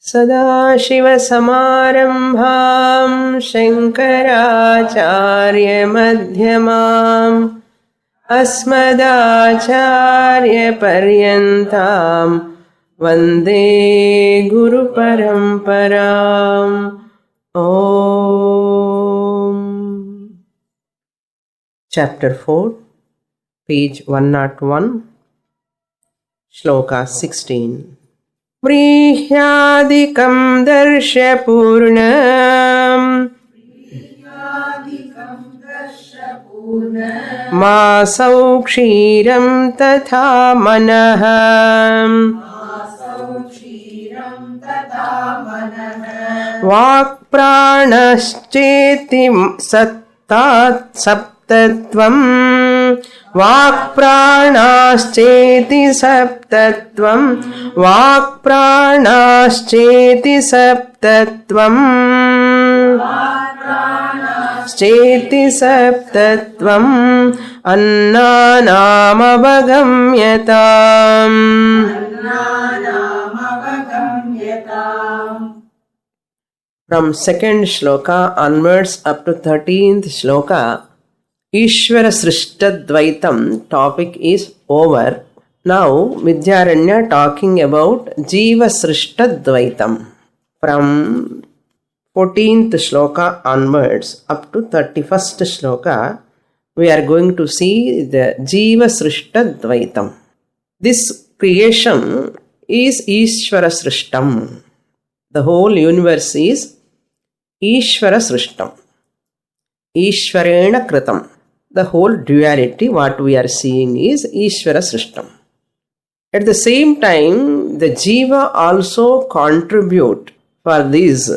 सदाशिवसमारम्भां शङ्कराचार्यमध्यमाम् अस्मदाचार्यपर्यन्तां वन्दे गुरुपरम्पराम्. Om. Chapter 4, page 101, Shloka 16. व्रीह्यादिकं दर्शपूर्णम् मासौ क्षीरं तथा मनः वाक्प्राणश्चेति सत्तात् सप्तत्वम् वाक्प्राणाश्चेति सप्तत्वम् वाक्प्राणाश्चेति सप्तत्वम् चेति सप्तत्वम् अन्नानामवगम्यताम्. From second shloka onwards up to 13th shloka, Ishvara Srishtadvaitam topic is over. Now Vidyaranya talking about Jiva Srishtadvaitam. From 14th shloka onwards up to 31st shloka, we are going to see the Jiva Srishtadvaitam. This creation is Ishvara Srishtam. The whole universe is Ishvara Srishtam. Ishvarena Kritam. The whole duality, what we are seeing is Ishvara Srishtam. At the same time, the Jiva also contribute for these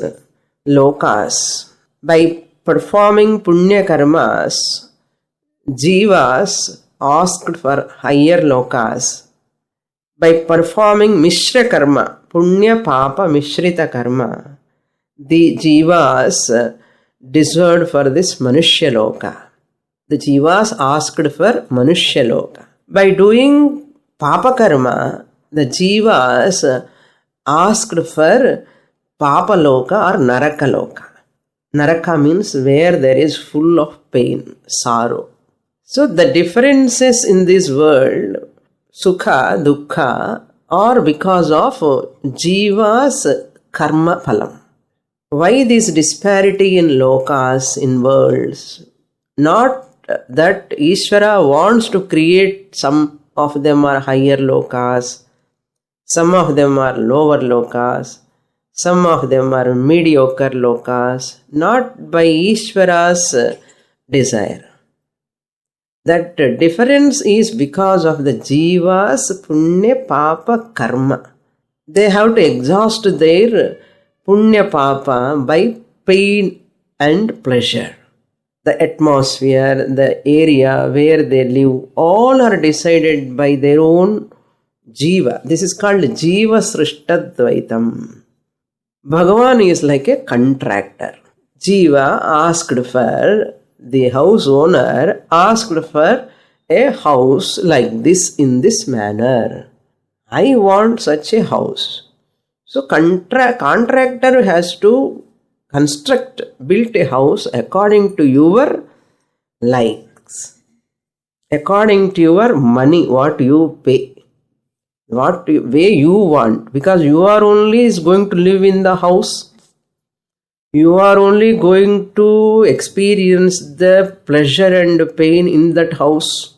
lokas. By performing punya karmas, Jivas asked for higher lokas. By performing Mishra karma, punya papa mishrita karma, the Jivas deserved for this Manushya loka. The Jivas asked for Manushya loka. By doing Papa karma, the Jivas asked for Papa loka or Naraka loka. Naraka means where there is full of pain, sorrow. So the differences in this world, Sukha, Dukkha, are because of Jiva's karma phalam. Why this disparity in lokas, in worlds? Not that Ishvara wants to create some of them are higher lokas, some of them are lower lokas, some of them are mediocre lokas, not by Ishvara's desire. That difference is because of the Jiva's punya papa karma. They have to exhaust their punya papa by pain and pleasure. The atmosphere, the area where they live, all are decided by their own Jiva. This is called Jiva Srishtadvaitam. Bhagavan is like a contractor. Jiva asked for, the house owner asked for a house like this in this manner. I want such a house. So contractor has to build a house according to your likes, according to your money, what you pay, what way you want, because you are only is going to live in the house. You are only going to experience the pleasure and pain in that house,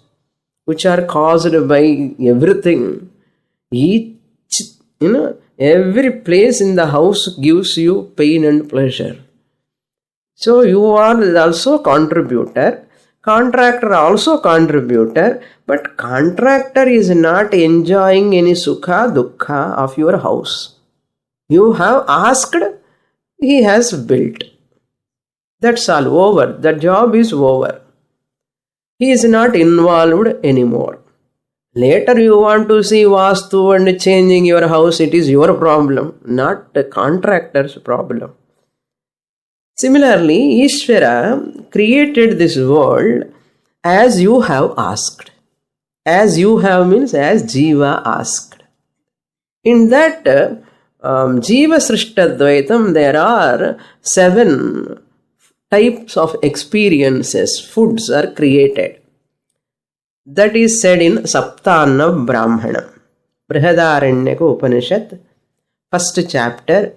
which are caused by everything. Every place in the house gives you pain and pleasure. So you are also contributor. Contractor also contributor. But contractor is not enjoying any sukha, dukkha of your house. You have asked, he has built. That's all over. The job is over. He is not involved anymore. Later you want to see Vastu and changing your house, it is your problem, not the contractor's problem. Similarly, Ishvara created this world as you have asked. As you have means as Jiva asked. In that, Jiva Srishtadvaitam, there are 7 types of experiences, foods are created. That is said in Saptanna Brahmana, Brihadaranyaka Upanishad, 1st chapter,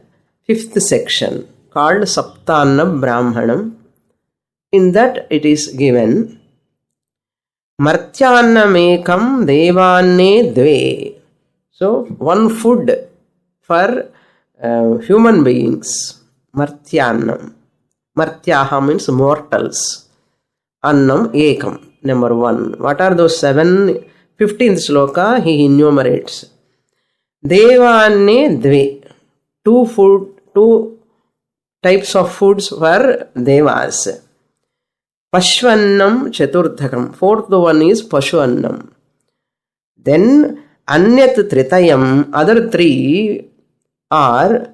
5th section, called Saptanna Brahmanam. In that it is given, Martyannamekam Devanne Dve. So, 1 food for human beings. Martyannam. Martyaha means mortals. Annam ekam. Number 1. What are those 7? 15th sloka he enumerates. Devanne Dve. 2 types of foods for devas. Pashvannam Chaturdhakam. 4th one is Pashvannam. Then Anyat Tritayam. Other 3 are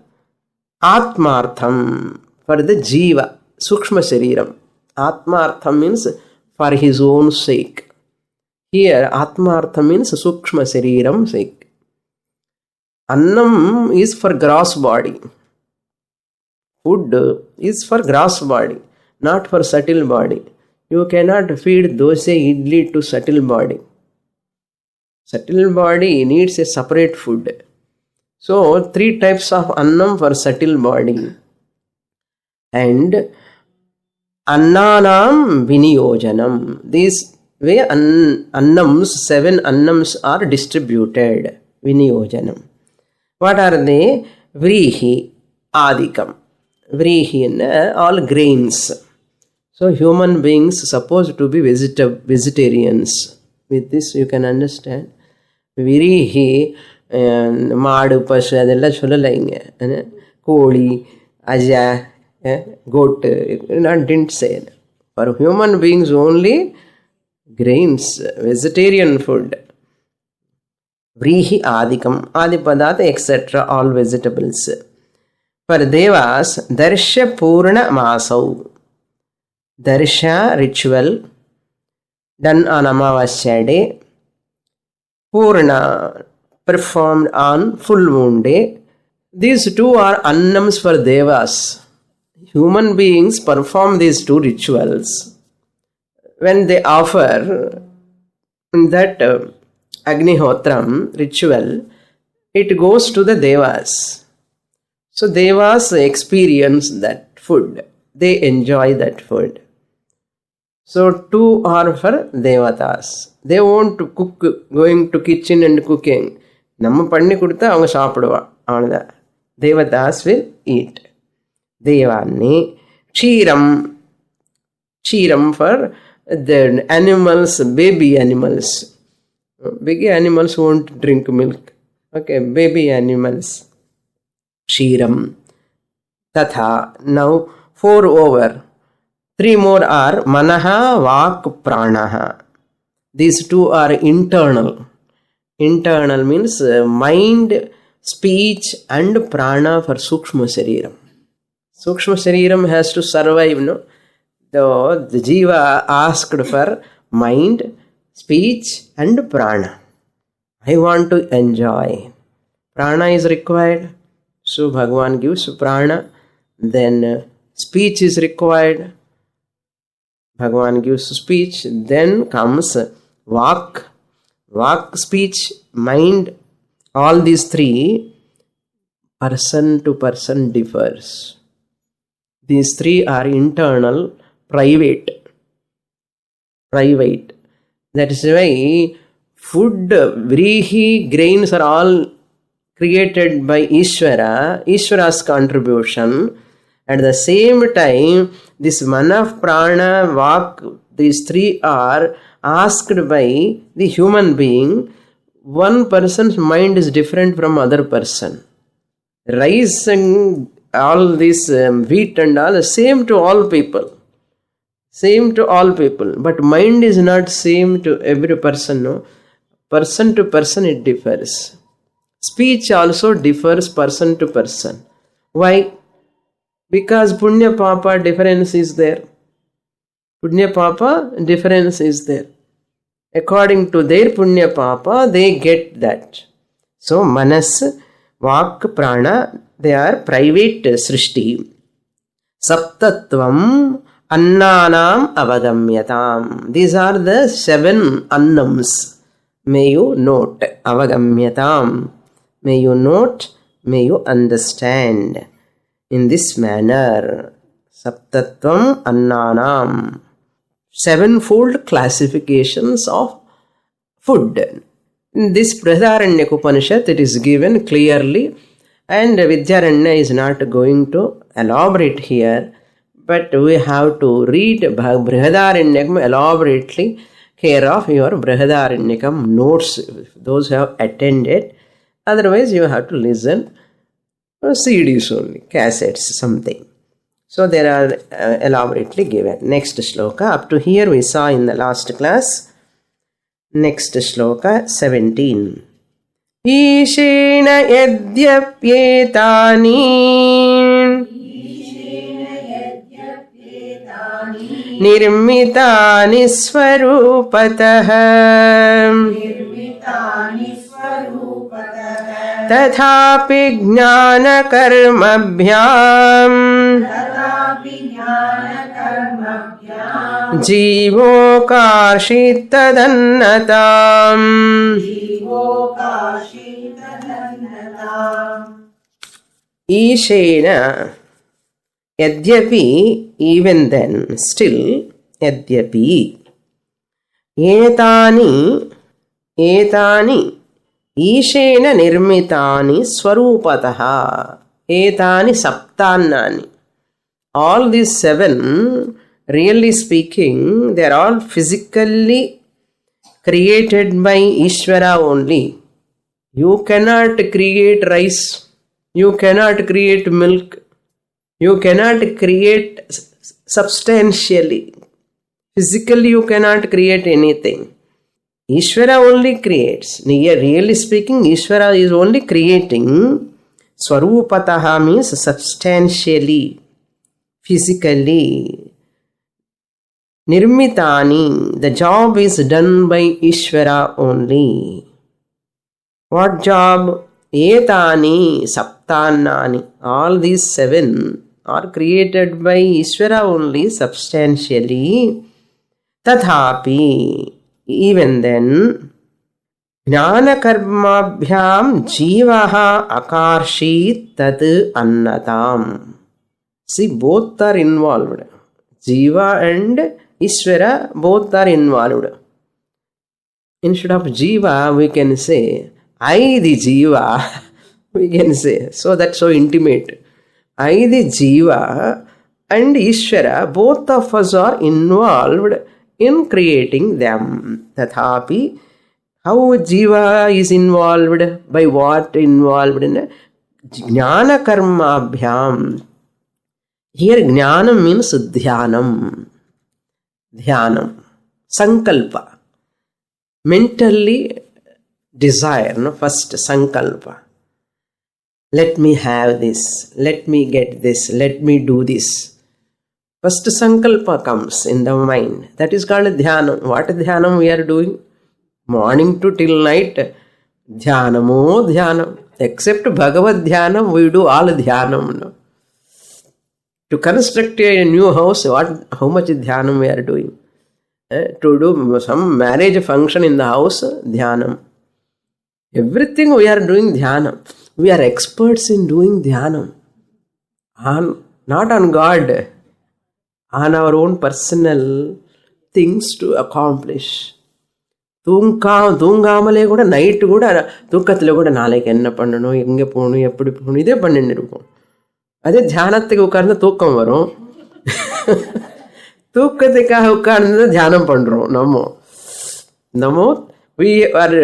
Atmartham, for the Jiva, Sukshma Shariram. Atmartham means for his own sake. Here Atmartham means Sukshma Shariram sake. Annam is for gross body. Food is for gross body, not for subtle body. You cannot feed dosa idli to subtle body. Subtle body needs a separate food. So 3 types of annam for subtle body. And annanam viniyojanam. These way annams, 7 annams are distributed. Viniyojanam. What are they? Vrihi, adikam. Vrihi in all grains. So human beings supposed to be vegetarians. With this you can understand. Vrihi, மாடு பசு அதெல்லாம் சொல்லலை இங்கே. கோழி, Adha, goat. I didn't say it. For human beings only grains, vegetarian food. Vrihi adikam, adipadatha, etc. all vegetables. For devas, darsha purna masau. Darsha ritual done on Amavasya day. Purna performed on full moon day. These 2 are annams for devas. Human beings perform these 2 rituals. When they offer that Agnihotram ritual, it goes to the devas. So devas experience that food. They enjoy that food. So 2 are for devatas. They want to cook, going to kitchen and cooking. நம்ம பண்ணி கொடுத்தா அவங்க சாப்பிடுவா. அவ்வளோதான். Devatas will eat. Devanni. Kshiram for the animals, baby animals. Big animals won't drink milk. Okay, baby animals. Kshiram. Tatha. Now 4 over. 3 more are Manaha, Vak, Pranaha. These 2 are internal. Internal means mind, speech and prana for Sukshma Shariram. Sukshma Shariram has to survive, no? The Jiva asked for mind, speech and prana. I want to enjoy. Prana is required. So Bhagavan gives prana. Then speech is required. Bhagavan gives speech. Then comes Vak. Vak, speech, mind, all these 3, person to person differs. These 3 are internal, private. That is why food, vrihi, grains are all created by Ishvara, Ishvara's contribution. At the same time, this mana, prana, vak, these 3 are asked by the human being. One person's mind is different from other person. Rice and all this wheat and all, same to all people. Same to all people. But mind is not same to every person. No? Person to person it differs. Speech also differs person to person. Why? Because Punya Papa difference is there. Punya Papa difference is there. According to their Punya Papa, they get that. So Manas, Vak, Prana, they are private Srishti. Saptatvam Annanam Avagamyatam. These are the 7 annams. May you note. Avagamyatam. May you note, may you understand. In this manner, Saptatvam Annanam. 7-fold classifications of food. In this Brihadaranyaka Upanishad, it is given clearly, and Vidyaranya is not going to elaborate here, but we have to read Brihadaranyakam elaborately. Care of your Brihadaranyakam notes, those who have attended. Otherwise, you have to listen CDs only, cassettes, something. So, there are elaborately given. Next shloka. Up to here we saw in the last class. Next shloka 17. Ishena yadyapyetani nirmitani swarupataha tathapi jnana karmabhyam जीवोकार्षित तदन्नताम्. Ishena, yadyapi, even then, still, yadyapi, etani, ishena nirmitani swarupataha, etani saptannani. All these 7, really speaking, they are all physically created by Ishvara only. You cannot create rice. You cannot create milk. You cannot create substantially. Physically, you cannot create anything. Ishvara only creates. Really speaking, Ishvara is only creating. Swarupataha means substantially, physically. Nirmitani, the job is done by Ishvara only. What job? Etani, saptannani. All these 7 are created by Ishvara only, substantially. Tathapi, even then, jnana karmabhyam jivaha akarshit tat annatam. See, both are involved. Jiva and Ishvara, both are involved. Instead of Jiva, we can say, I the Jiva, we can say. So that's so intimate. I the Jiva and Ishvara, both of us are involved in creating them. Tathapi, how Jiva is involved? By what involved? In Jnana Karmabhyam. Here Jnana means Dhyanam. Dhyanam. Sankalpa. Mentally desire, no? First Sankalpa. Let me have this. Let me get this. Let me do this. First Sankalpa comes in the mind. That is called Dhyanam. What Dhyanam we are doing? Morning to till night. Dhyanamo Dhyanam. Except Bhagavad Dhyanam, we do all Dhyanam. No? To construct a new house, how much Dhyanam we are doing? To do some marriage function in the house, Dhyanam. Everything we are doing Dhyanam. We are experts in doing Dhyanam. Not on God, on our own personal things to accomplish. தூங்காமலே கூட night கூட தூக்கத்தில் கூட நாளைக்கு என்ன பண்ணணும், எங்கே போகணும், எப்படி போகணும், இதே பண்ணிட்டு இருப்போம். அதே தியானத்துக்கு உட்கார்ந்து தூக்கம் வரும். தூக்கத்துக்காக உட்கார்ந்து தியானம் பண்ணுறோம். நம்ம we are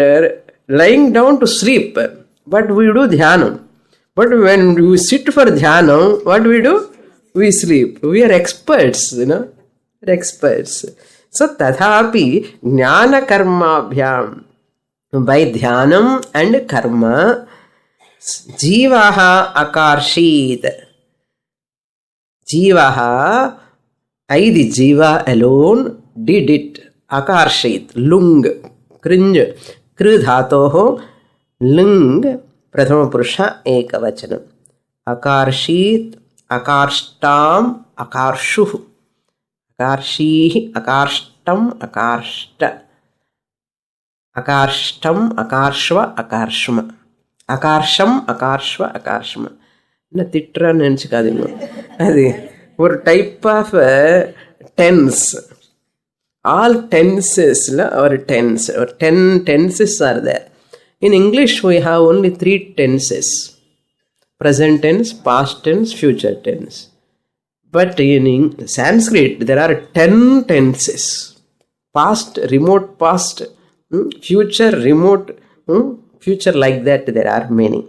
lying down to sleep, but we do dhyanam. But when we sit for dhyanam, what we do? We sleep. We are experts, experts. So, tathapi jnana karmabhyam. By dhyanam and karma, jivaha akarshit. Jivaha, I the jiva alone did it. Akarshit, lung, cringe. Kridhatoho, lung, प्रथमपुरुष एकवचनम् अकार्षीत् अकार्ष्टाम् अकार्षुः अकार्षीः अकार्ष्टम् अकार्ष्ट अकार्ष्टम् अकार्ष्व अकार्ष्म अकार्षम् अकार्ष्व अकार्ष्म என்ன திட்டுறான்னு நினச்சிக்காதீங்க. அது ஒரு type of tense. All டென்சஸில் ஒரு tense, ஒரு 10 tenses are there. In English we have only 3 tenses: present tense, past tense, future tense. But in Sanskrit there are 10 tenses: past, remote past, future, remote future, like that there are many.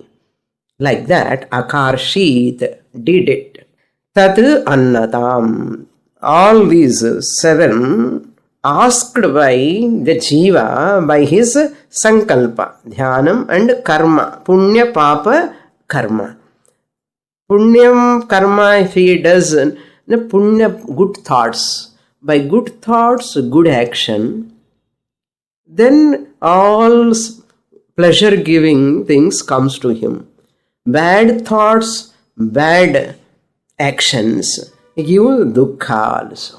Like that, akarshit, did it. Tat annatam. All these 7 asked by the jiva by his sankalpa, dhyanam and karma, punya papa karma. Punyam karma, if he does the punya, good thoughts, by good thoughts, good action, then all pleasure giving things comes to him. Bad thoughts, bad actions give dukkha also.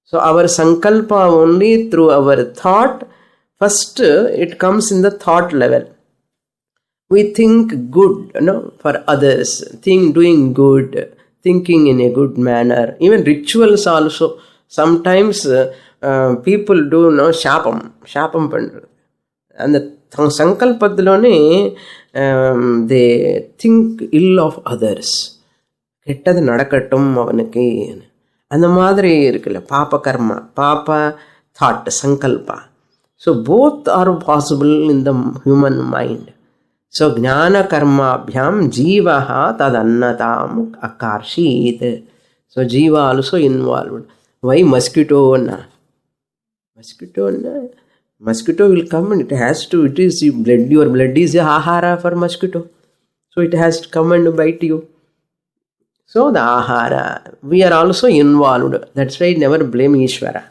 So our sankalpa only through our thought, first it comes in the thought level. We think good, for others, doing good, thinking in a good manner. Even rituals also. Sometimes people do shapam pandra. And the sankalpathilone they think ill of others. கெட்டது நடக்கட்டும் அவனுக்கு, அந்த மாதிரி இருக்குல்ல பாப கர்மா, பாப thought, சங்கல்பா. So both are possible in the human mind. So ஞான கர்மாபியாம் ஜீவா ததன்னதாம் அகார்ஷீத். ஸோ ஜீவா ஆல்சோ இன்வால்வ்ட். வை மஸ்கிட்டோன்னா mosquito will come and it has to, it is blood, your blood is ahara for mosquito, so it has to come and bite you. So the ahara, we are also involved. That's why never blame Ishvara.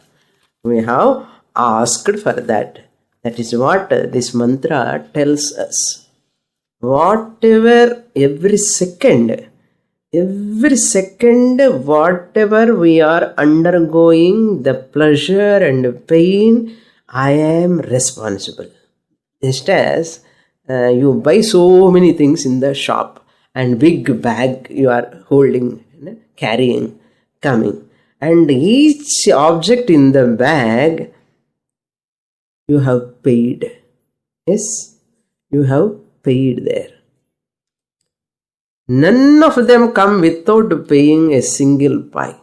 We have asked for that. That is what this mantra tells us. Whatever, every second, whatever we are undergoing, the pleasure and pain, I am responsible. Just as you buy so many things in the shop and big bag you are holding, carrying, coming, and each object in the bag you have paid. Yes, you have paid there. None of them come without paying a single pie.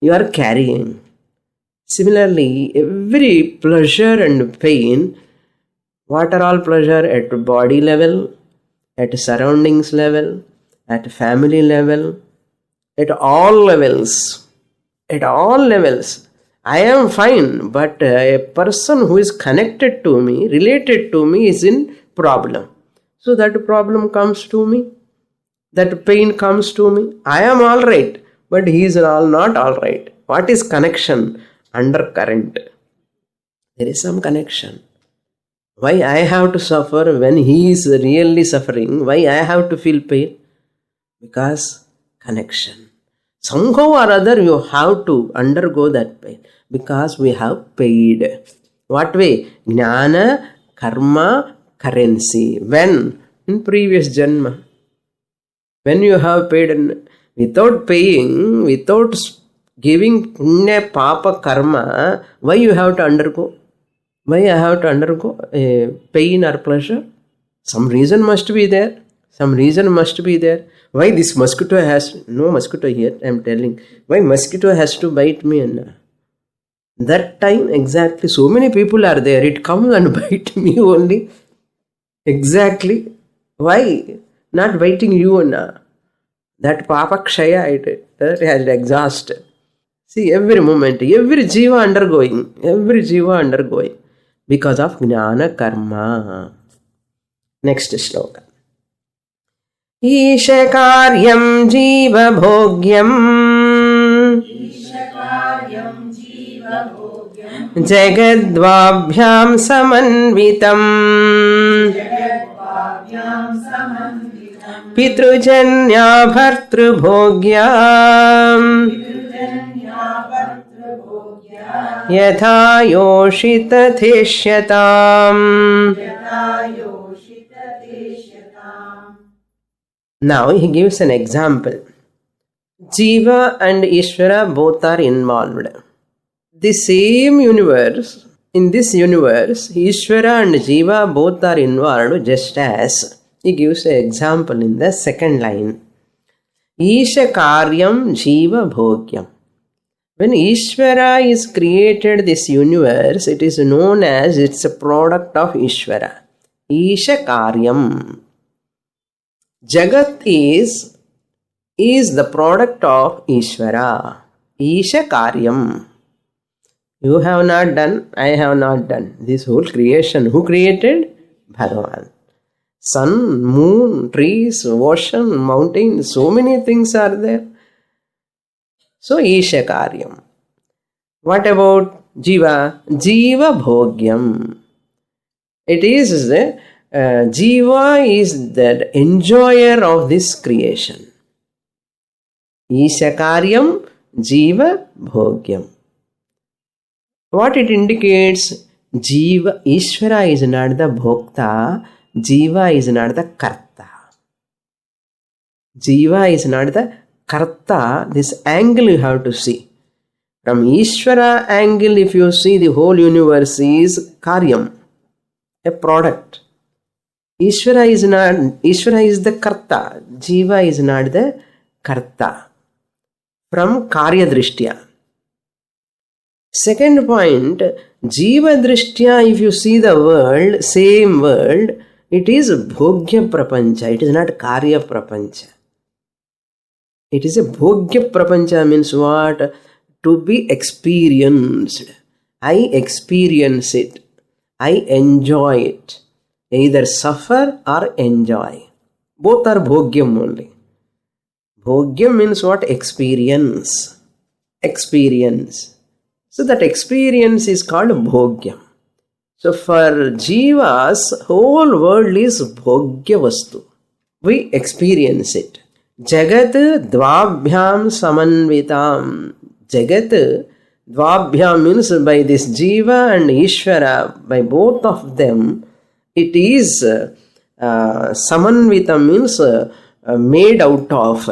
You are carrying. Similarly, every pleasure and pain, what are all pleasure? At body level, at surroundings level, at family level, at all levels. At all levels. I am fine, but a person who is connected to me, related to me, is in problem. So that problem comes to me. That pain comes to me. I am all right, but he is not all right. What is connection? Undercurrent. There is some connection. Why I have to suffer when he is really suffering? Why I have to feel pain? Because connection. Somehow or other you have to undergo that pain because we have paid. What way? Jnana, karma, currency. When? In previous janma. When you have paid, without paying, without giving punya papa karma, why you have to undergo? Why I have to undergo pain or pleasure? Some reason must be there. Some reason must be there. Why this mosquito has, no mosquito here, I am telling. Why mosquito has to bite me? And that time exactly, so many people are there. It comes and bite me only. Exactly. Why? Not biting you. That papa kshaya, it has exhaust. See, every moment, every jiva undergoing because of jnana karma. Next shloka. Isha karyam jiva bhogyam jagadvabhyam samanvitam पितृजन्या भर्तृभोग्या यथा योषितथेष्यताम्. Now he gives an example. Jiva and Ishvara both are involved. The same universe, in this universe, Ishvara and Jiva both are involved, just as he gives an example in the second line. Isha karyam jiva bhogyam. When Ishvara is created this universe, it is known as it's a product of Ishvara. Isha karyam. Jagat is the product of Ishvara. Isha karyam. You have not done, I have not done. This whole creation, who created? Bhagavan. Sun, moon, trees, ocean, mountains, so many things are there. So, Isha karyam. What about Jiva? Jiva bhogyam. It is the Jiva is the enjoyer of this creation. Isha karyam, Jiva bhogyam. What it indicates? Jiva, Ishvara is not the bhokta, Jiva is not the karta. Jiva is not the karta. This angle you have to see. From Ishvara angle, if you see, the whole universe is karyam, a product. Ishvara is the karta, Jiva is not the karta. From karya drishtya. Second point, Jiva drishtya, if you see the world, same world, it is bhogya prapancha, it is not karya prapancha. It is a bhogya prapancha, means what? To be experienced. I experience it. I enjoy it. Either suffer or enjoy. Both are bhogyam only. Bhogyam means what? Experience. Experience. So that experience is called bhogyam. So for Jivas, whole world is bhogya vastu. We experience it. Jagat dvabhyam samanvitam. Jagat dvabhyam means by this Jiva and Ishvara, by both of them, it is samanvitam means made out of.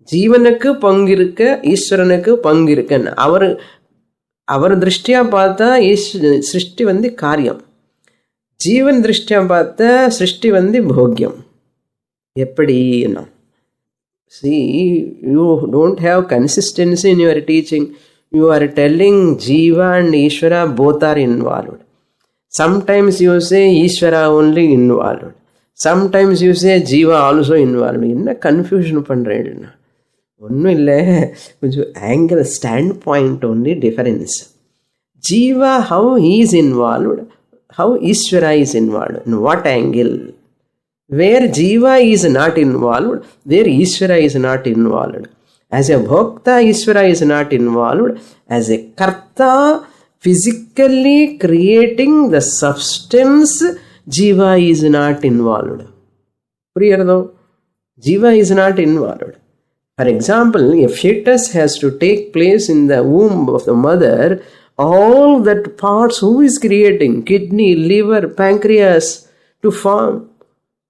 Jivanukku pangirukka, Ishvaranukku pangirukkan. அவர் திருஷ்டியா பார்த்தா சிருஷ்டி வந்து காரியம், ஜீவன் திருஷ்டியா பார்த்தா சிருஷ்டி வந்து போக்கியம். எப்படி? See, you don't have consistency in your teaching. You are telling Jiva and Ishvara both are involved. Sometimes you say Ishvara only involved. Sometimes you say Jiva also involved. என்ன confusion பண்ணுறேன்? ஒன்றும் இல்லை, கொஞ்சம் angle stand point only difference. Jiva, how he is involved, how Ishvara is involved, in what angle? Where Jiva is not involved, there Ishvara is not involved. As a bhokta, Ishvara is not involved. As a karta, physically creating the substance, Jiva is not involved. Priyartho? Jiva is not involved. For example, a fetus has to take place in the womb of the mother. All that parts, who is creating? Kidney, liver, pancreas to form.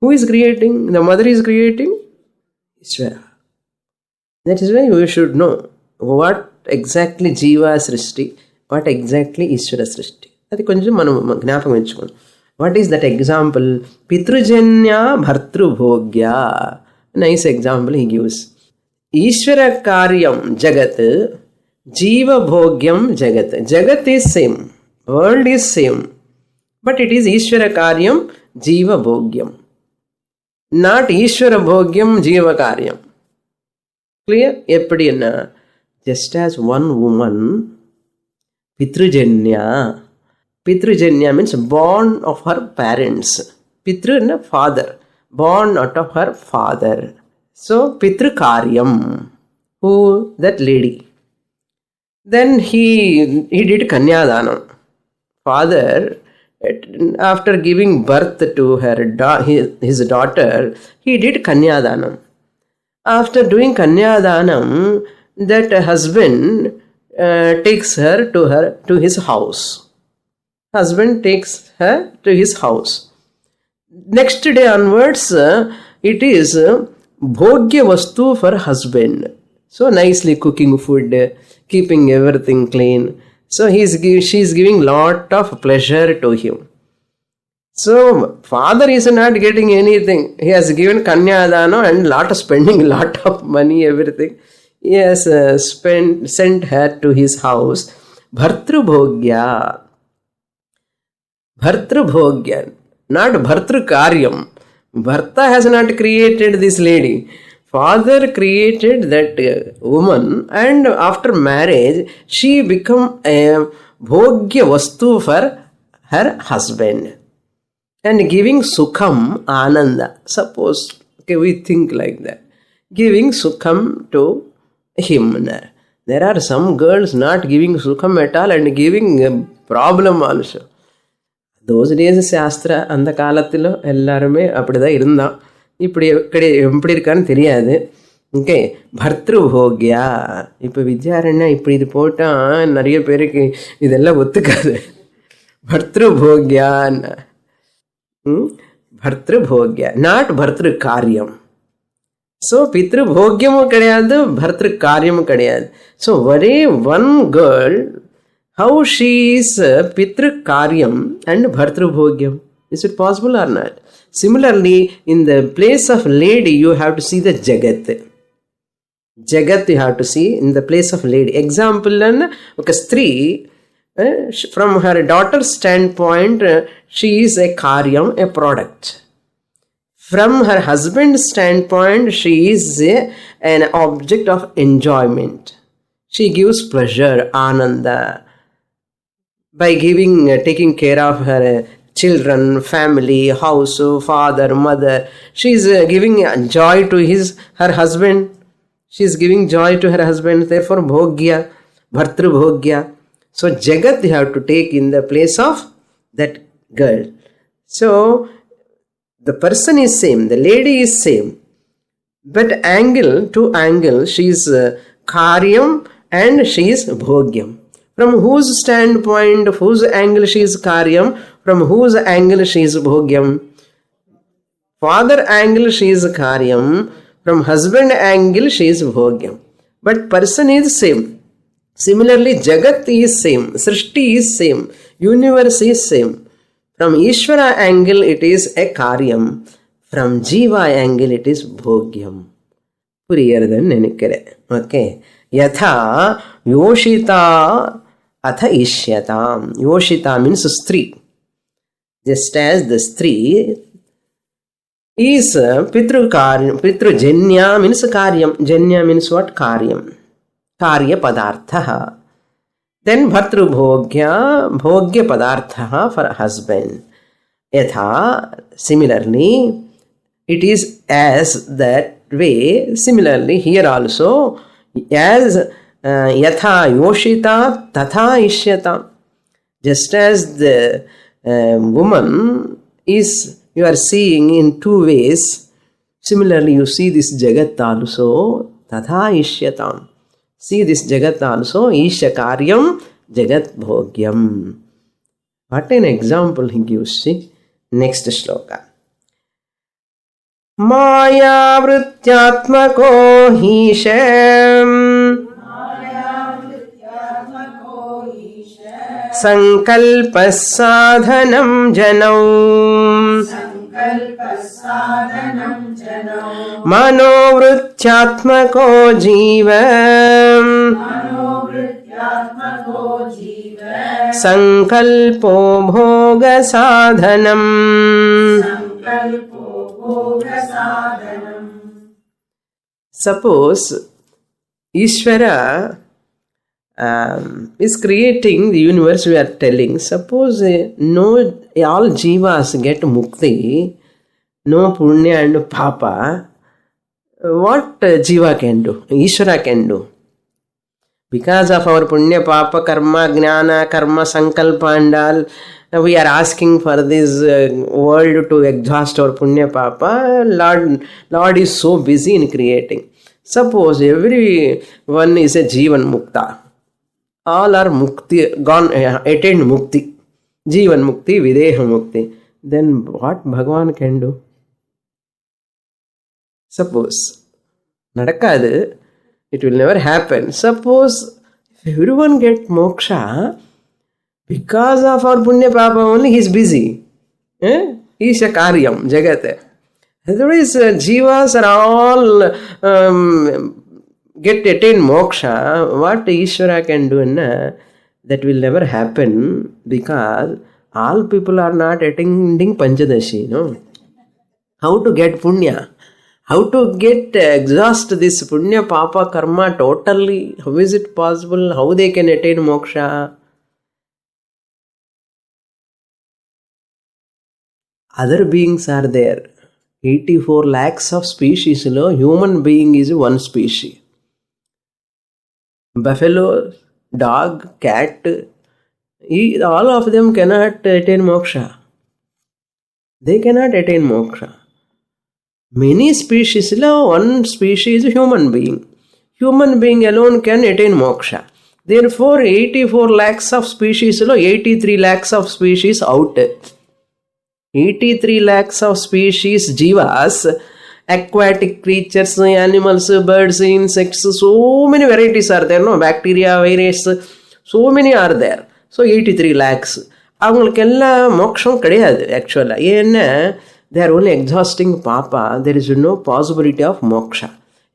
Who is creating? The mother is creating? Ishvara. That is why we should know what exactly Jiva Srishti, what exactly Ishvara Srishti. That konjam manam gnapakam vechukonu. What is that example? Pitrujanya bhartrubhogya. Nice example he gives. Ishvara karyam jagat, Jiva bhogyam jagat. Jagat is same, world is same, but it is Ishvara karyam, Jiva bhogyam. Not Ishvara bhogyam, Jiva karyam. Clear? Eppadina? Just as one woman, Pitrujanya. Pitrujanya means born of her parents. Pitru is father, born out of her father. So, Pitru Karyam, who? That lady. Then he did Kanyadanam. Father After giving birth to his daughter, he did Kanyadanam. After doing Kanyadanam, that husband takes her to his house. Husband takes her to his house. Next day onwards, it is bhogya vastu for husband. So nicely cooking food, keeping everything clean. So she's giving lot of pleasure to him. So father is not getting anything. He has given Kanyadana and spending lot of money, everything. He has sent her to his house. Bhartru bhogya. Bhartru bhogya. Not Bhartru karyam. Bharta has not created this lady. Father created that woman, and after marriage, she become a bhogya vastu for her husband. And giving sukham, ananda. Suppose, we think like that. Giving sukham to him. There are some girls not giving sukham at all and giving a problem also. Those days சாஸ்திர அந்த காலத்தில் எல்லாருமே அப்படிதான் இருந்தான். இப்படி எப்படி இருக்கான்னு தெரியாது. ஓகே, பர்த்ரு போக்யா. இப்போ வித்யாரண்யா இப்படி இது போட்டால் நிறைய பேருக்கு இதெல்லாம் ஒத்துக்காது. பர்த்ரு போக்யான்னு. பர்த்ரு போக்யா, நாட் பர்த்ரு காரியம். ஸோ பித்ரு போக்யமும் கிடையாது, பர்த்ரு காரியமும் கிடையாது. ஸோ ஒரே one girl, how she is pitru karyam and bhartru bhogyam. Is it possible or not? Similarly, in the place of lady, you have to see the jagat. Jagat you have to see in the place of lady. Example, okay, stree, from her daughter's standpoint, she is a karyam, a product. From her husband's standpoint, she is an object of enjoyment. She gives pleasure, ananda, by taking care of her children, family, house, father, mother. She is giving joy to her husband. She is giving joy to her husband. Therefore, bhogya, bhartru bhogya. So, jagat you have to take in the place of that girl. So, the person is same, the lady is same. But angle to angle, she is karyam and she is bhogyam. From whose standpoint, whose angle she is karyam, from whose angle she is bhogyam. Father angle she is karyam, from husband angle she is bhogyam. But person is same. Similarly, jagat is same, srishti is same, universe is same. From Ishvara angle it is a karyam, from Jiva angle it is bhogyam. Puriyardan nenikire. Okay. Yatha yoshita atha ishyatam. Yoshita means stree. Just as the stree is pitrujanya means karyam. Janya means what? Karyam. Karya padartha. Then bhartru bhogya, bhogya padartha for husband. Yatha, similarly, it is as that way. Similarly, here also, as yatha yoshita tatha ishyata. Just as the woman is, you are seeing in two ways, similarly you see this jagat also, tatha ishyatam. See this jagat also, isha karyam jagat bhogyam. What an example he gives. See, next shloka. Maya vrityatmako hishem sankalpas sadhanam janau manovrityatmako jiva sankalpo bhoga sadhanam. Suppose Ishvara is creating the universe, we are telling. Suppose no, all jivas get mukti, no punya and papa. What jiva can do? Ishvara can do. Because of our punya, papa, karma, jnana, karma, sankalpa and all, we are asking for this world to exhaust our punya, papa. Lord is so busy in creating. Suppose everyone is a Jivan Mukta. All are mukti, gone, attained mukti. Jivan mukti, videha mukti. Then what Bhagavan can do? Suppose. Nadakadu. It will never happen. Suppose if everyone get moksha, because of our punya papa only, he is busy. He is a karyam, jagat. Otherwise, jivas are all get attain moksha. What Ishvara can do? That will never happen because all people are not attending Panchadashi. No? How to get punya? How to get exhaust this punya, papa, karma totally? How is it possible? How they can attain moksha? Other beings are there. 84 lakhs of species. Human being is one species. Buffalo, dog, cat, all of them cannot attain moksha. They cannot attain moksha. Many species, one species is human being. Human being alone can attain moksha. Therefore, 84 lakhs of species, 83 lakhs of species out. 83 lakhs of species, jivas, aquatic creatures, animals, birds, insects, so many varieties are there. No, bacteria, virus, so many are there. So 83 lakhs. அவங்களுக்கெல்லாம் மோட்சம் கிடையாது ஆக்சுவலாக. ஏன்னா they are only exhausting papa. There is no possibility of moksha.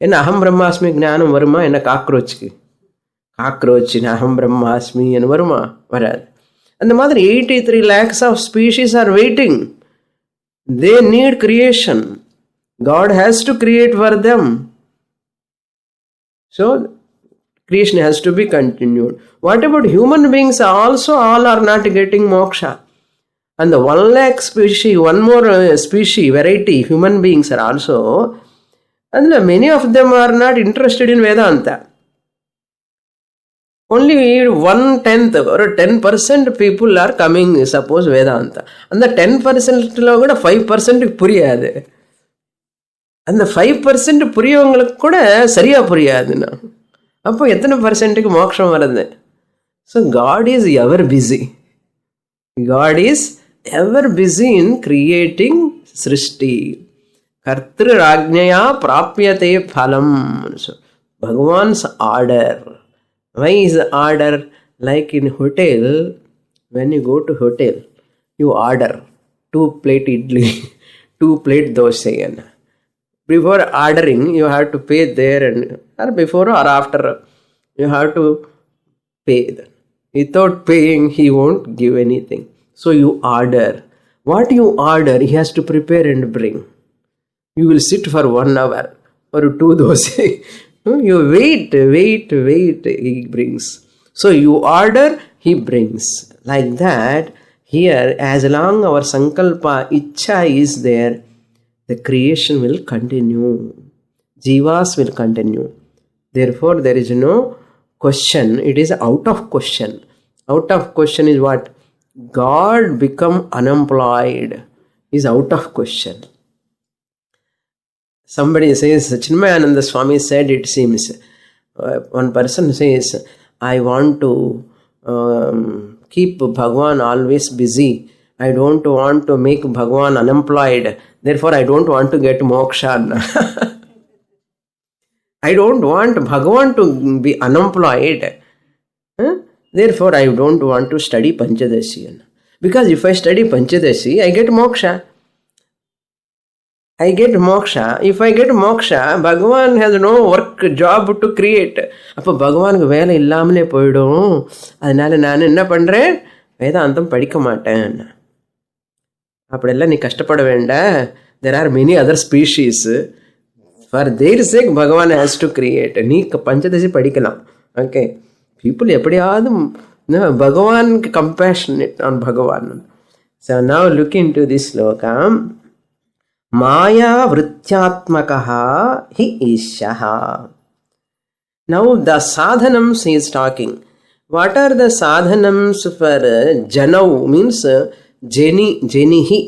என்ன அகம் பிரம்மாஸ்மி ஞானம் வருமா? என்ன காக்ரோச்சுக்கு? காக்ரோச் அகம் பிரம்மாஸ்மி என்ன வருமா? வராது. அந்த மாதிரி 83 lakhs of species are waiting. They need creation. God has to create for them. So creation has to be continued. What about human beings? Also all are not getting moksha. And the 1 lakh species, one more species, variety, human beings are also, and many of them are not interested in Vedanta. Only 1/10 or 10% people are coming, suppose, Vedanta. And the 10% lo kuda 5% puriyadu. And the 5% puriyavangalukku kuda sariya puriyaduna. Appo ethana percent ku moksham varudhu? So God is ever busy. God is ever busy in creating srishti. Kartru rajnaya prapyate phalam. So Bhagavan's order. Why is the order? Like in hotel, when you go to hotel, you order 2 plate idli, 2 plate dosa. Before ordering, you have to pay there, and or before or after, you have to pay. Without paying, he won't give anything. So you order. What you order, he has to prepare and bring. You will sit for 1 hour or 2 dosa. You wait, he brings. So you order, he brings. Like that, here, as long our sankalpa, ichcha is there, the creation will continue. Jivas will continue. Therefore, there is no question. It is out of question. Out of question is what? God become unemployed is out of question. Somebody says, Chinmayananda Swami said, it seems, one person says, I want to keep Bhagavan always busy. I don't want to make Bhagavan unemployed. Therefore, I don't want to get moksha. I don't want Bhagavan to be unemployed. Therefore, I don't want to study Panchadashi. Because if I study Panchadashi, I get moksha. I get moksha. If I get moksha, Bhagavan has no work, job to create. அப்போ பகவானுக்கு வேலை இல்லாமலே போயிடும். அதனால நான் என்ன பண்ணுறேன்? வேதாந்தம் படிக்க மாட்டேன். அப்படியெல்லாம் நீ கஷ்டப்பட வேண்டாம். There are many other species. For their sake, Bhagavan has to create. நீ பஞ்சதசி படிக்கலாம். Okay. People எப்படியாவது Bhagavan compassionate on Bhagavan. So now look into this sloka. Maya vrityatmakaha hi ishaha. Now the sadhanams he is talking. What are the sadhanams for janau means jenihi.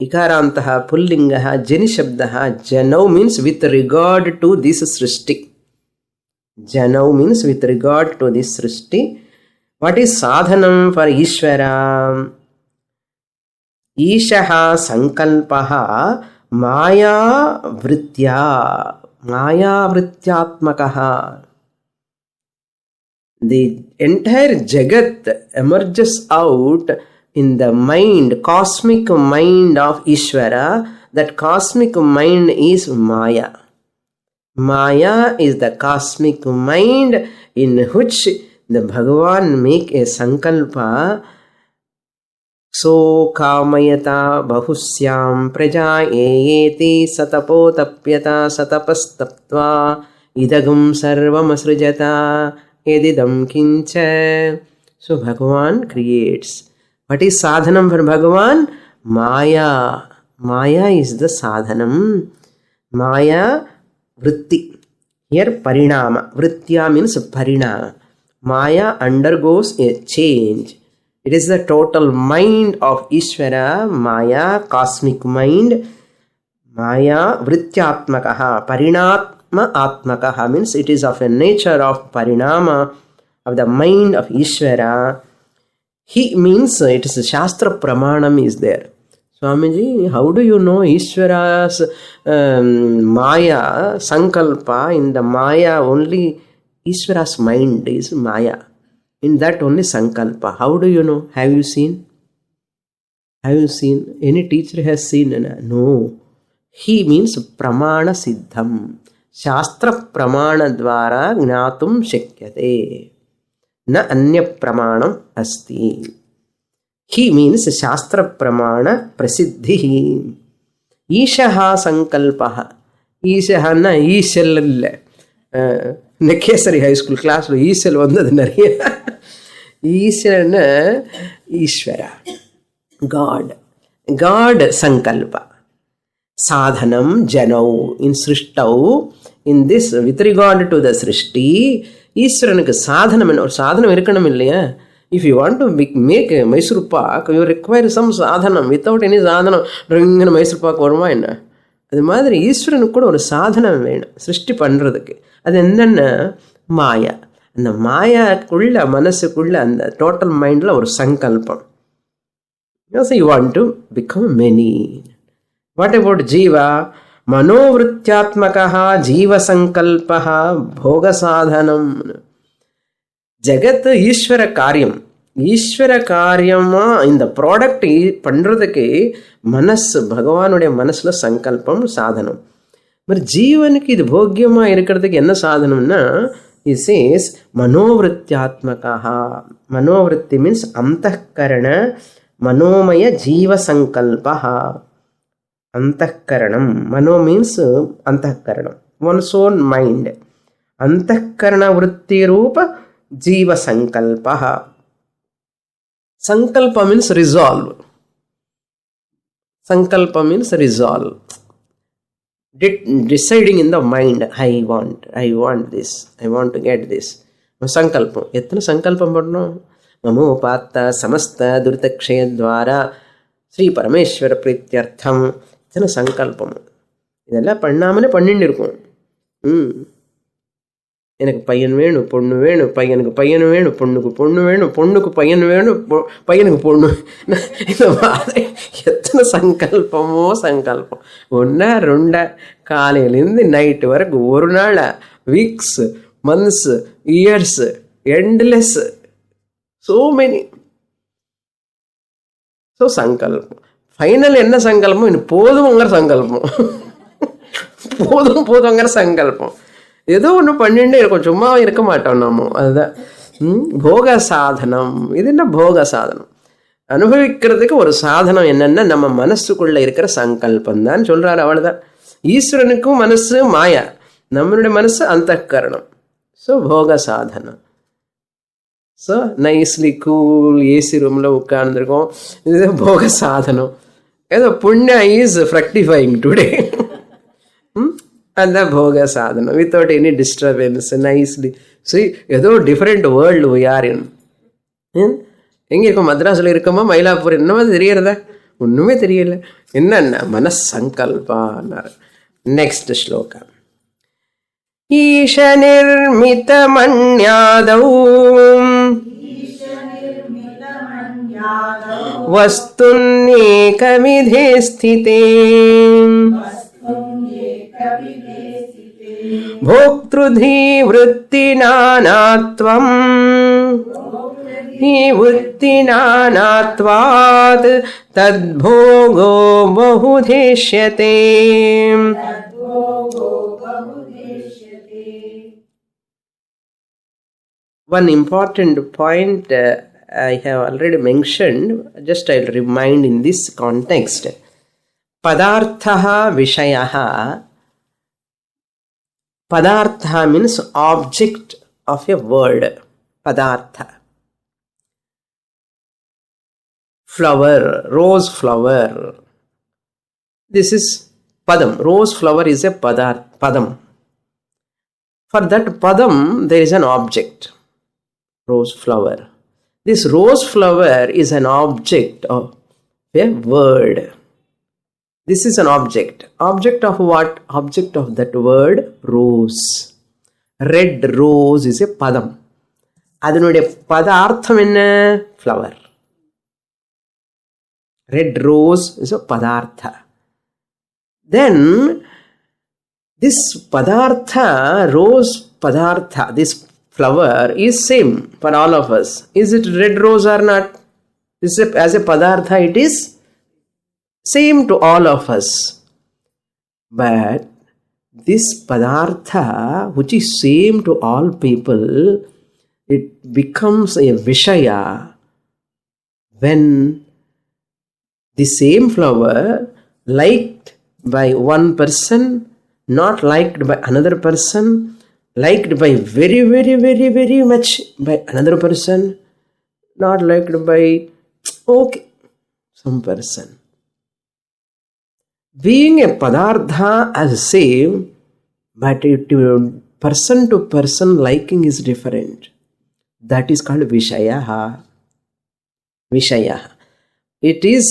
Ikarantaha pullingaha jeni shabdaha. Janau means with regard to this srishti. Janau means with regard to this srishti. What is sadhanam for Ishvara? Ishaha sankalpaha maya vrityatmakaha. The entire Jagat emerges out in the mind, cosmic mind of Ishvara. That cosmic mind is Maya. Maya is the cosmic mind in which the Bhagavan make a sankalpa. So kamayata bahusyam praja eyeti satapotapyata satapastaptva idagum sarvam asrujata edidam kincha. So Bhagavan creates. What is sadhanam for Bhagavan? Maya. Maya is the sadhanam. Maya vritti. Here parinama. Vritya means parinama. Maya undergoes a change. It is the total mind of Ishvara. Maya, cosmic mind. Maya vrityatmakaha. Parinatma atmakaha means it is of a nature of parinama of the mind of Ishvara. He means it is Shastra Pramanam is there. Swamiji, how do you know Ishvara's Maya, Sankalpa? In the Maya only Ishvara's mind is Maya. In that only Sankalpa. How do you know? Have you seen? Have you seen? Any teacher has seen? No. He means Pramana Siddham. Shastra Pramana Dvara Gnatum Shakyate. Na anya pramanam asti. He means Shastra Pramana Prasiddhi. Ishaha Sankalpaha. Ishaha na Ishal. Nekesari High School class lo Ishal vandadu nariya. Ishal na Ishvara. God. God Sankalpa. Sadhanam Janau. In Srishtau. In this, with regard to the Srishti, ஈஸ்வரனுக்கு சாதனம் என்ன? ஒரு சாதனம் இருக்கணும் இல்லையா? If you want to make a Mysore Pak, you require some சாதனம். Without any சாதனம் இங்கே மைசூர் பாக் வருமா என்ன? அது மாதிரி ஈஸ்வரனுக்கு கூட ஒரு சாதனம் வேணும் சிருஷ்டி பண்ணுறதுக்கு. அது என்னென்ன? மாயா. அந்த மாயாக்குள்ள மனசுக்குள்ள அந்த டோட்டல் மைண்டில் ஒரு சங்கல்பம். You want to become many. What about Jiva? மனோவிருத்தியாத்மகா ஜீவசங்கல்பா போகசாதனம். ஜெகத் ஈஸ்வர காரியம். ஈஸ்வர காரியமா இந்த ப்ராடக்ட் பண்ணுறதுக்கு மனசு, பகவானுடைய மனசில் சங்கல்பம் சாதனம். మరి ஜீவனுக்கு இது போக்கியமாக இருக்கிறதுக்கு என்ன சாதனம்னா, இஸ் இஸ் மனோவிருத்தியாத்மகா. மனோவிருத்தி மீன்ஸ் அந்தఃகரண மனோமய ஜீவசங்கல்பா. Antahkaranam. Mano means Antahkaranam. One's own mind. Antahkarana vritti rupa jiva sankalpaha. Sankalpa means resolve. Sankalpa means resolve. Deciding in the mind. I want this. I want to get this. Sankalpam. Ethna sankalpam padno. Mamopata samasta durtakshaya dvara Sri Parameshwara Prityartham. இத்தனை சங்கல்பம். இதெல்லாம் பண்ணாமலே பண்ணிட்டு இருக்கும். எனக்கு பையன் வேணும், பொண்ணு வேணும், பையனுக்கு பையன் வேணும், பொண்ணுக்கு பொண்ணு வேணும், பொண்ணுக்கு பையன் வேணும், பையனுக்கு பொண்ணு. இந்த மாதிரி எத்தனை சங்கல்பமோ சங்கல்பம். ஒன்றா ரெண்டா, காலையிலேருந்து நைட்டு வரைக்கும், ஒரு நாள், weeks, months, years, endless, so many. So சங்கல்பம். ஃபைனல் என்ன சங்கல்பம்? இன்னும் போதுங்கிற சங்கல்பம். போதுங்கிற சங்கல்பம். ஏதோ ஒன்று பண்ணிட்டே இருக்கும், சும்மா இருக்க மாட்டோம் நம்ம. அதுதான் போக சாதனம். இது என்ன போக சாதனம்? அனுபவிக்கிறதுக்கு ஒரு சாதனம் என்னென்னா நம்ம மனசுக்குள்ளே இருக்கிற சங்கல்பம் தான் சொல்கிறார். அவ்வளோதான். ஈஸ்வரனுக்கும் மனசு மாயா, நம்மளுடைய மனசு அந்தःகரணம். ஸோ போக சாதனம். ஸோ நைஸ்லி கூல் ஏசி ரூமில் உட்கார்ந்துருக்கோம். இது போக சாதனம். ஏதோ புண்ணிய is fructifying today. and the bhoga sadhana without any disturbance, nicely. See, ஏதோ different world we are in. எங்கே இருக்கோம்? மദ്രാஸில் இருக்கோமா மயிலாப்பூர்? என்னமா தெரியறதா? ஒன்றுமே தெரியல. என்னன்னா மனசங்கல்பான்னார். நெக்ஸ்ட் ஸ்லோகா. ஈஷ நிர்மித மன்யாதௌ வஸ்துன்யேகவிதே ஸ்திதே भोक्तृधी वृत्तिनानात्वम् हि वृत्तिनानात्वात् तद्भोगो बहुधेष्यते. One important point I have already mentioned, just I'll remind in this context. Padarthaha vishayaha. Padartha means object of a word. Padartha. Flower, rose flower. This is padam. Rose flower is a padam. For that padam, there is an object. Rose flower. This rose flower is an object of a word. This is an object. Object of what? Object of that word rose. Red rose is a padam. Adanudaiya padartham enna? Flower. Red rose is a padartha. Then this padartha, rose padartha, this flower is same for all of us. Is it red rose or not? As a padartha it is same to all of us. But this padartha, which is same to all people, it becomes a vishaya when the same flower liked by one person, not liked by another person, liked by very, very, very, very much by another person, not liked by some person. Being a padartha as same, but person to person liking is different. That is called vishayaha. Vishayaha. It is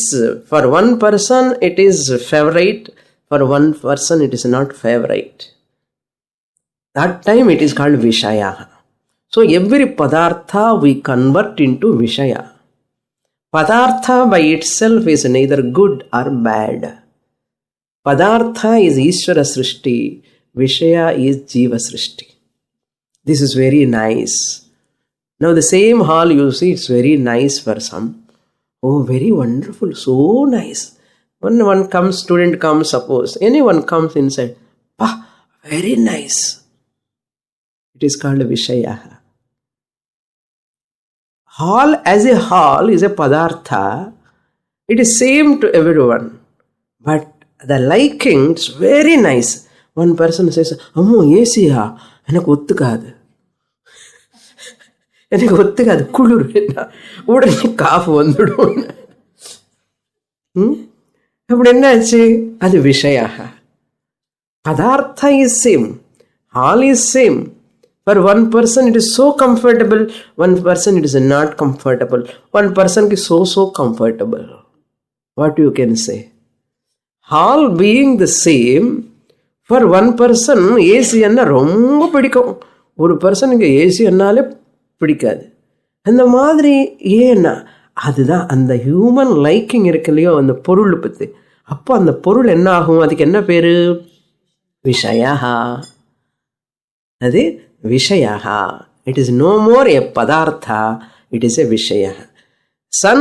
for one person it is favorite, for one person it is not favorite. That time it is called vishayaha. So every padartha we convert into vishaya. Padartha by itself is neither good or bad. Padartha is Ishvara Srishti, Vishaya is Jiva Srishti. This is very nice. Now the same hall you see, it's very nice for some. Oh, very wonderful, so nice. When one comes, student comes, suppose, anyone comes inside, very nice. It is called Vishaya. Hall as a hall is a Padartha. It is same to everyone. But the liking is very nice. One person says, "Ammo ACya எனக்கு ஒத்துக்காது, எனக்கு ஒத்துக்காது, குளிர், உடனே cough வந்துடும்." அப்படி என்னாச்சு? அது விஷயாக. Padartha is same, all is same. For one person it is so comfortable, one person it is not comfortable, one person is so comfortable. What you can say? All being the same, for one person AC என்ன ரொம்ப பிடிக்கும், ஒரு பர்சனுக்கு AC என்னாலே பிடிக்காது. அந்த மாதிரி ஏன்னா அதுதான் அந்த ஹியூமன் லைக்கிங் இருக்கு இல்லையோ அந்த பொருள் பற்றி. அப்போ அந்த பொருள் என்ன ஆகும்? அதுக்கு என்ன பேர்? விஷயா. அது விஷயா. It is no more a padartha, it is a vishaya. Son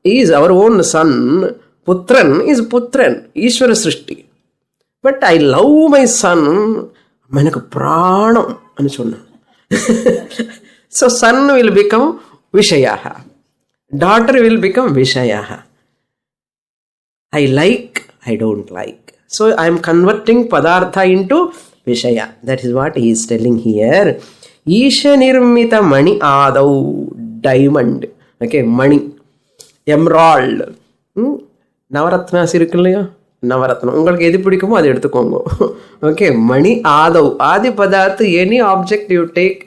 is our own son, Putran is Putran, Ishvara Srishti. But I love my son, manakku pranam ani sonna. So son will become vishaya, daughter will become vishaya. I like, I don't like. So I am converting padartha into vishaya. That is what he is telling here. Isha nirmita mani adau, diamond. Okay, money, emerald. Navaratnas irukku illaya? நவரத்னம். உங்களுக்கு எது பிடிக்குமோ அதை எடுத்துக்கோங்க. Okay, மணி ஆதவ், ஆதி பதார்த், any object you take,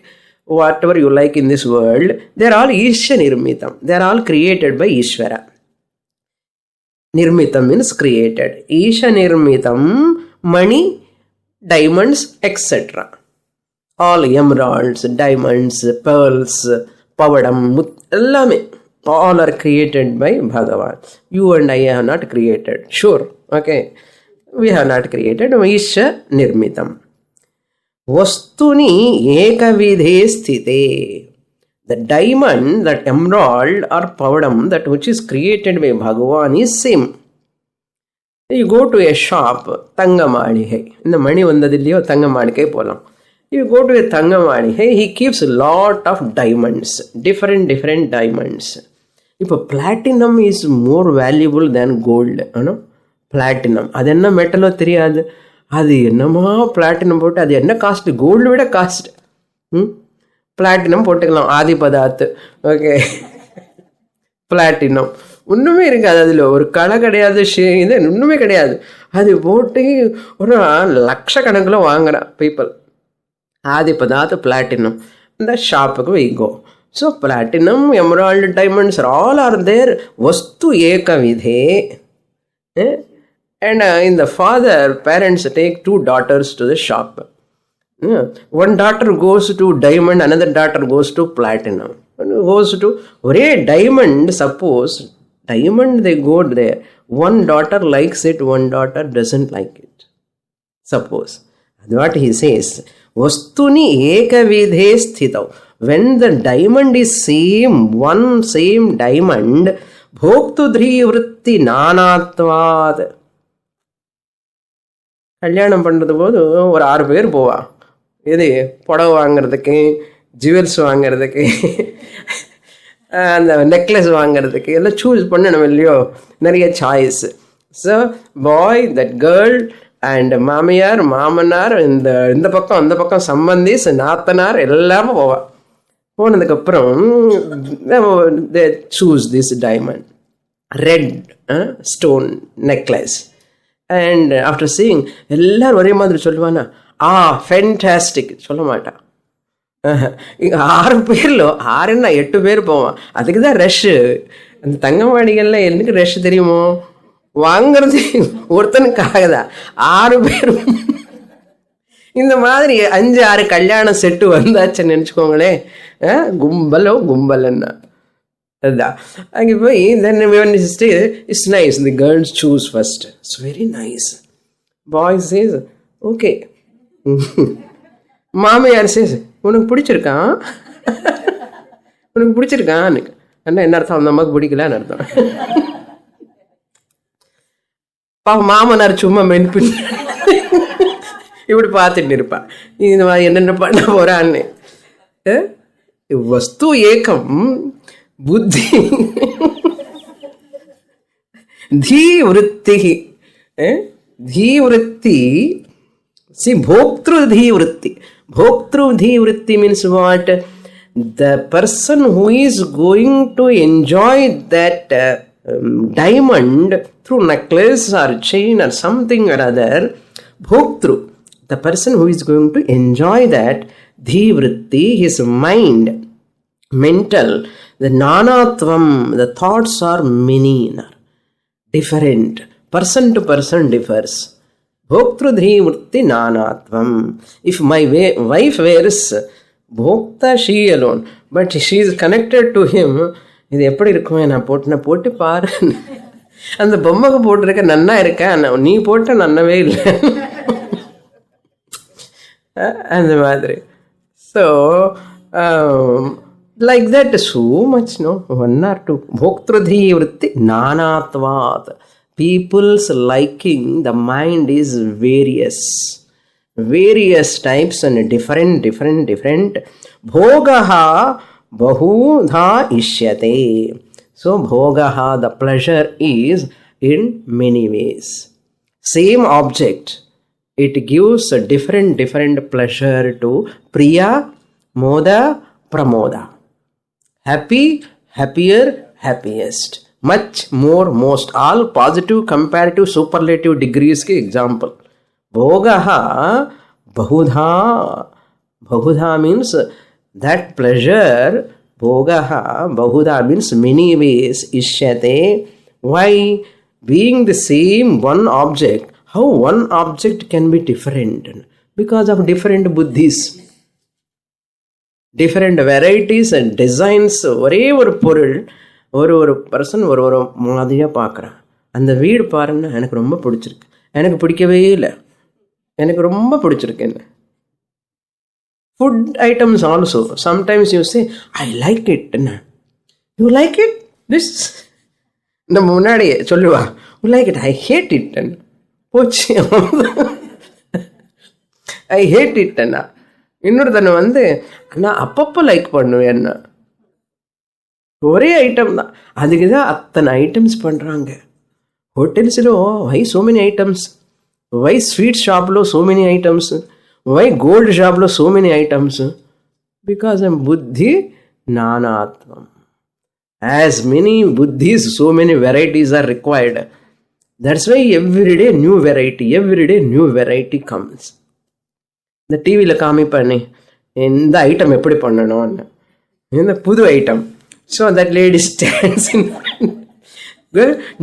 whatever you like in this world, they are all Isha Nirmitam. They are all created by Ishvara. Nirmitam means created. Isha Nirmitam, money, diamonds, etc. All emeralds, diamonds, pearls, pavadam, ellame, all are created by Bhagavan. You and I have not created. Sure, okay. We have not created. Isha Nirmitam. Vastuni ekavidhe sthite. The diamond, that emerald or pavadam, that which is created by Bhagavan is same. You go to a shop, Tangamadigai. In the money vandadilliyo Tangamadigai polam. You go to a Tangamadigai, he keeps a lot of diamonds, different diamonds. If platinum is more valuable than gold, platinum. அது என்ன மெட்டலோ தெரியாது. அது என்னமா platinum போட்டு, அது என்ன cost, gold விட cost. Platinum போட்டுக்கலாம், ஆதி பதார்த்து. ஓகே, பிளாட்டினம் ஒன்றுமே இருக்காது, அதில் ஒரு களை கிடையாது, இது ஒன்றுமே கிடையாது. அது போட்டு ஒரு லட்சக்கணக்கில் வாங்குறான் பீப்புள். ஆதி பதார்த்து பிளாட்டினம். இந்த ஷாப்புக்கு வைகோ. So platinum, emerald, diamonds all are there. வஸ்து ஏக விதே. And in the father, parents take 2 daughters to the shop. One daughter goes to diamond, another daughter goes to platinum. Goes to ஒரே diamond, suppose diamond they go there. One daughter likes it, one daughter doesn't like it. Suppose. That's what he says. Vastuni ekavidhe sthitav. When the diamond is same diamond, bhoktudri vritti nanatvad. கல்யாணம் பண்ணுறது போது ஒரு 6 பேர் போவா. இது புடவை வாங்கிறதுக்கு, jewels வாங்கிறதுக்கு, அந்த நெக்லஸ் வாங்கிறதுக்கு எல்லாம் சூஸ் பண்ணணும் இல்லையோ, நிறைய choice. So bye, that girl and மாமியார், மாமனார், இந்த பக்கம் அந்த பக்கம் சம்பந்திஸ், நாத்தனார் எல்லாமே போவா. போனதுக்கப்புறம் they choose this diamond, red stone necklace. And after seeing, எல்லாரும் ஒரே மாதிரி சொல்லுவானா, ஃபேன்டாஸ்டிக் சொல்ல மாட்டான். இங்கே 6 பேரில் 6 8 பேர் போவான். அதுக்கு தான் ரஷ்ஷு. அந்த தங்கமாடிகளில் எனக்கு ரஷ் தெரியுமோ, வாங்கிறது ஒருத்தனுக்காக தான். 6 பேர் இந்த மாதிரி 5-6 கல்யாண செட்டு வந்தாச்சுன்னு நினச்சிக்கோங்களேன். கும்பலன்னா அதுதான். அங்கே போய் then when you stay, it's nice. The girls choose first. It's very nice. Boy says, okay. மாமியார் says, உனக்கு பிடிச்சிருக்கான், உனக்கு பிடிச்சிருக்கான். அண்ணா என்ன அர்த்தம்? அந்த அம்மாவுக்கு பிடிக்கலான்னு அர்த்தம். மாமனார் சும்மா மென்பின் இப்படி பார்த்துட்டு இருப்பான். இந்த மாதிரி என்னென்ன பண்ண போறான்னு. வஸ்து ஏகம் புத்தி धीवृत्ति. धीवृत्ति. See, bhoktru dhivritti. Bhoktru dhivritti means what? The person who is going to enjoy that diamond through necklace or chain or something or other. Bhoktru, the person who is going to enjoy that, dhivritti, his mind, mental, the nanatvam, the thoughts are many, different. Person to person differs. Bhoktrudhi vritti nanatvam. If my wife wears bhokta, she alone, but she is connected to him, இது எப்படி இருக்குமே, நான் போட்டு பாரு, அந்த பொம்மைக்கு போட்டிருக்க நன்னா இருக்க, நீ போட்ட நன்னவே இல்லை, அந்த மாதிரி. So like that, so much, no, 1 or 2. Bhoktrudhi vritti nanatvat. People's liking, the mind is various types and different. Bhogaha bahudha ishyate. So bhogaha, the pleasure, is in many ways. Same object, it gives a different pleasure to Priya, Moda, Pramoda. Happy, happier, happiest. much, more, most, all positive, comparative, superlative degrees के example. Bhogaha bahudha. Bahudha means that pleasure. Bhogaha bahudha means many ways. Ishyate. Why? Being the same one object, how one object can be different? Because of different buddhis, different varieties and designs. ஒரே ஒரு பொருள் ஒரு person ஒரு மாதிரியாக பார்க்குறான். அந்த வீடு பாருன்னா எனக்கு ரொம்ப பிடிச்சிருக்கு, எனக்கு பிடிக்கவே இல்லை, எனக்கு ரொம்ப பிடிச்சிருக்கு. என்ன food items also sometimes you say I like it. என்ன யூ லைக் இட் திஸ், இந்த முன்னாடியே சொல்லுவா you like it, I hate it. என்ன போச்சு, ஐ ஹேட் இட். என்ன இன்னொரு தன்னை அண்ணா அப்பப்போ லைக் பண்ணுவேன்னா ஒரே ஐட்டம் தான், அதுக்கு தான் அத்தனை ஐட்டம்ஸ் பண்ணுறாங்க. ஹோட்டல்ஸில் why so many items, why sweet ஷாப்பில் so many items, why gold షాప్లో సో మెనీ ఐటమ్స్? బికాజ్ బుద్ధి నానాత్వం. యాజ్ మెనీ బుద్ధిస్ so many varieties are required. That's why everyday new variety comes. இந்த டிவியில் காமிப்பண்ணி இந்த ஐட்டம் எப்படி பண்ணணும்னு, இந்த புது item. So that lady stands in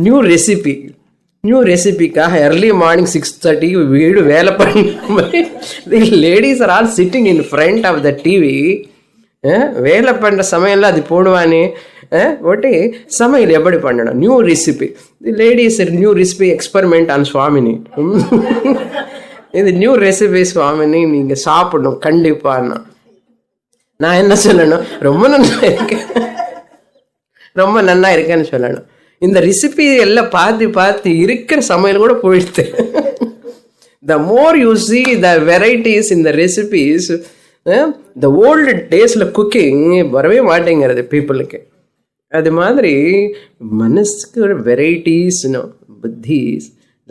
new ரெசிபிக்காக early morning 6:30 வீடு வேலை பண்ண the ladies are all sitting in front of the TV. வேலை பண்ணுற சமையலில் அது போடுவானே ஒட்டி சமையல் எப்படி பண்ணணும், new recipe. The ladies new recipe experiment on சுவாமினி. இது நியூ ரெசிபி சுவாமினி, நீங்கள் சாப்பிடணும் கண்டிப்பான்னா. நான் என்ன சொல்லணும், ரொம்ப நன்னா இருக்கேன்னு சொல்லணும். இந்த ரெசிபி எல்லாம் பார்த்து இருக்கிற சமையல் கூட போயிடுது. The more you see the varieties இந்த ரெசிபிஸ், த ஓல்டு டேஸில் குக்கிங் வரவே மாட்டேங்கிறது பீப்புளுக்கு. அது மாதிரி மனசுக்கு ஒரு வெரைட்டிஸ், புத்திஸ்,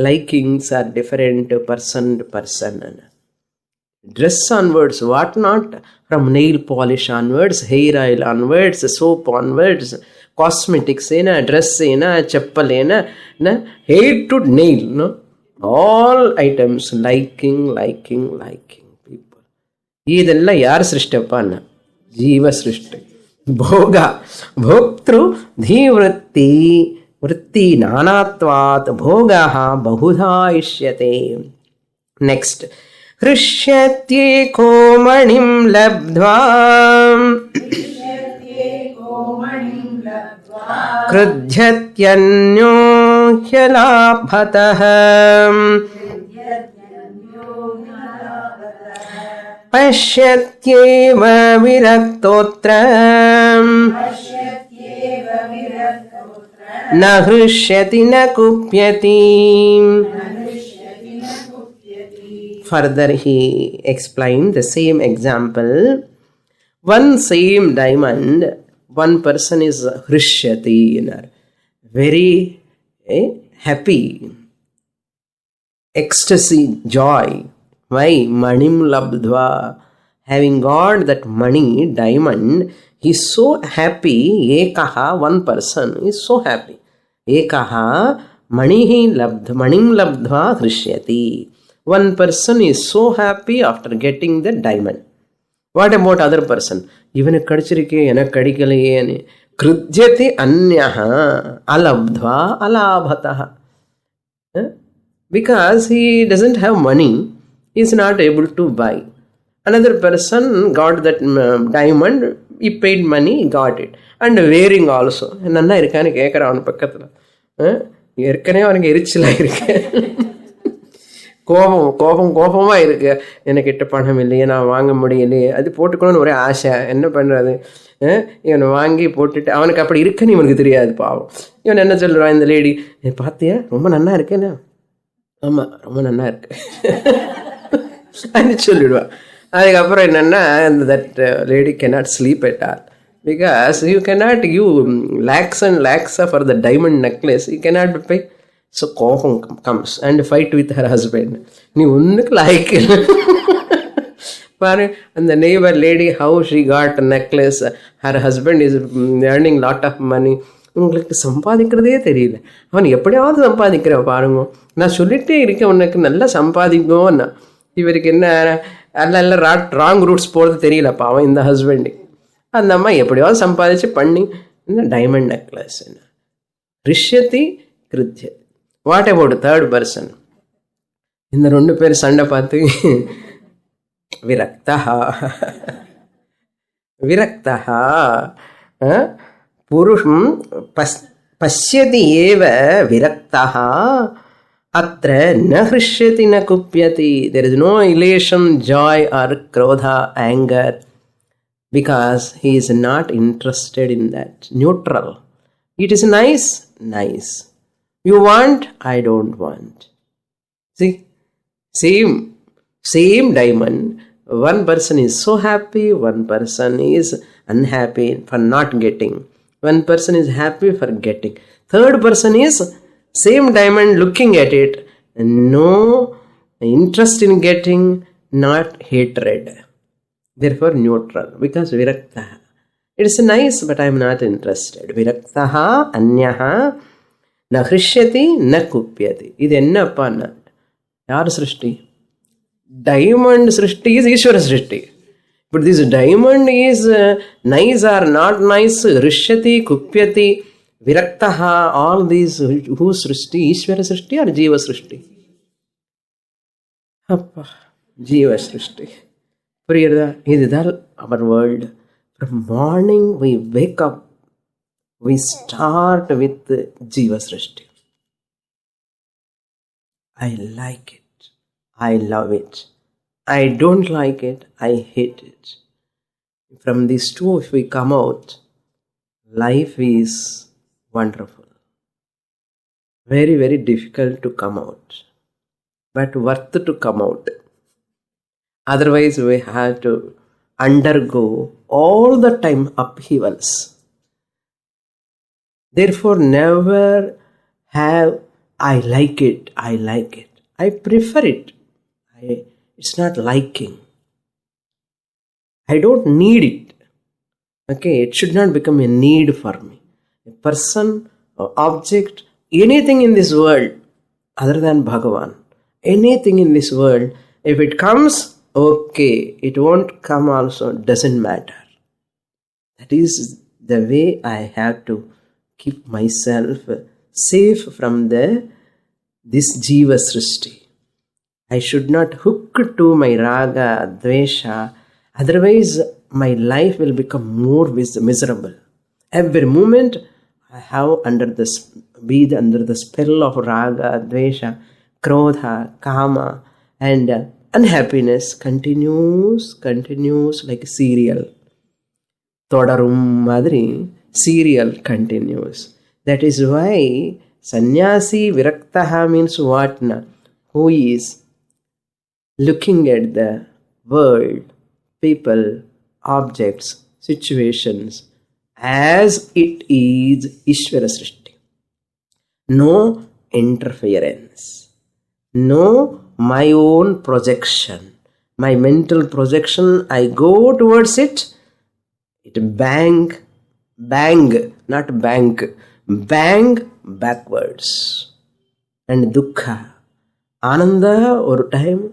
likings are different person to person. Dress onwards, what not, from nail polish onwards, hair oil onwards, soap onwards, cosmetics ena, dress ena, chappal ena, hair to nail, no, all items liking people. idella yaar srishtapana, jeeva srishti. bhoga bhoktru dhivritti vritti nanatvat bhogaha bahudha ishyate. Next, हृष्यत्येको मणिं लब्ध्वा क्रुध्यत्यन्यो ह्यलाभतः पश्यत्येव विरक्तोऽत्र न हृष्यति न कुप्यति. Further he explained the same example. One same diamond, one person is hrishyati, very happy, ecstasy, joy. Why? Manim labdva. Having got that money, diamond, he is so happy. Ekaha, one person is so happy. Ekaha manihi labdha, manim labdva hrishyati. One person is so happy after getting the diamond. What about other person? Even kadchirike ena kadikalaye krudhyati anyaha alabdva alabhatah. Because he doesn't have money, he is not able to buy. Another person got that diamond, he paid money, he got it. And wearing also. Nanna irukanu kekara avanu pakkathula. Erkane avanukku erichila irukku. கோபமாக இருக்கு, எனக்கிட்ட பணம் இல்லையே, நான் வாங்க முடியலையே, அது போட்டுக்கணும்னு ஒரே ஆசை, என்ன பண்ணுறது? இவனை வாங்கி போட்டுட்டு அவனுக்கு அப்படி இருக்குன்னு இவனுக்கு தெரியாது, பாவம். இவன் என்ன சொல்லுவான், இந்த லேடி பார்த்தியா ரொம்ப நன்னா இருக்கேன்னா, ஆமாம் ரொம்ப நன்னா இருக்கு அப்படின்னு சொல்லிடுவான். அதுக்கப்புறம் என்னென்னா, that lady cannot sleep at all because you cannot give lakhs and lakhs for the diamond necklace, you cannot pay. So கோபம் comes and fight with her husband. நீ ஒன்றுக்கு லைக் பாரு. அந்த neighbor lady, how she got a necklace, her husband is earning lot of money, உங்களுக்கு சம்பாதிக்கிறதே தெரியல, அவன் எப்படியாவது சம்பாதிக்கிற பாருங்க, நான் சொல்லிட்டே இருக்கேன் உனக்கு நல்லா சம்பாதிக்கும்னா. இவருக்கு என்ன அல்ல ராங் ரூட்ஸ் போகிறது தெரியலப்பா அவன் இந்த ஹஸ்பண்டு. அந்த அம்மா எப்படியாவது சம்பாதிச்சு பண்ணி இந்த டைமண்ட் நெக்லஸ் என்ன ரிஷ்யதி கிருத்திய. What about third person? இந்த 2 பேர் சண்டை பார்த்து விரக்தா விரக்தா புருஷம் பஷ்யதி ஏவ விரக்தா அத்ர ந ஹ்ருஷ்யதி ந குப்யதி. There is no elation, joy or krodha, anger, because he is not interested in that. Neutral. It is nice, nice. You want, I don't want. See, same diamond. One person is so happy, one person is unhappy for not getting. One person is happy for getting. Third person is same diamond, looking at it, no interest in getting, not hatred. Therefore neutral, because virakta. It is nice, but I am not interested. Viraktaha anyaha na hrishyati na kupyati. Idu enna appa na yaar srishti? Diamond srishti is Ishvara srishti. But this diamond is nice or not nice, hrishyati, kupyati, viraktaha, all these whose srishti? Ishvara srishti or Jiva srishti? Appa, Jiva srishti. புரியுறதா? இதுதான் our world. From morning we wake up, we start with Jiva srishti. I like it, I love it, I don't like it, I hate it. From these two if we come out, life is wonderful. Very, very difficult to come out, but worth to come out. Otherwise we have to undergo all the time upheavals. Therefore never have I like it, I like it, I prefer it. It's not liking. I don't need it. Okay, it should not become a need for me. A person, or object, anything in this world other than Bhagavan, anything in this world, if it comes, okay, it won't come also, doesn't matter. That is the way I have to keep myself safe from this Jiva Srishti. I should not hook to my raga, dvesha, otherwise my life will become more miserable. Every moment I have be under the spell of raga, dvesha, krodha, kama, and unhappiness continues like a serial. Thodarum madri, serial continues. That is why sannyasi viraktaha means what na? Who is looking at the world, people, objects, situations as it is Ishvara Srishti. No interference. No my own projection. My mental projection, I go towards it. It bang, not bank, bang backwards. And dukkha. Ananda ஒரு time,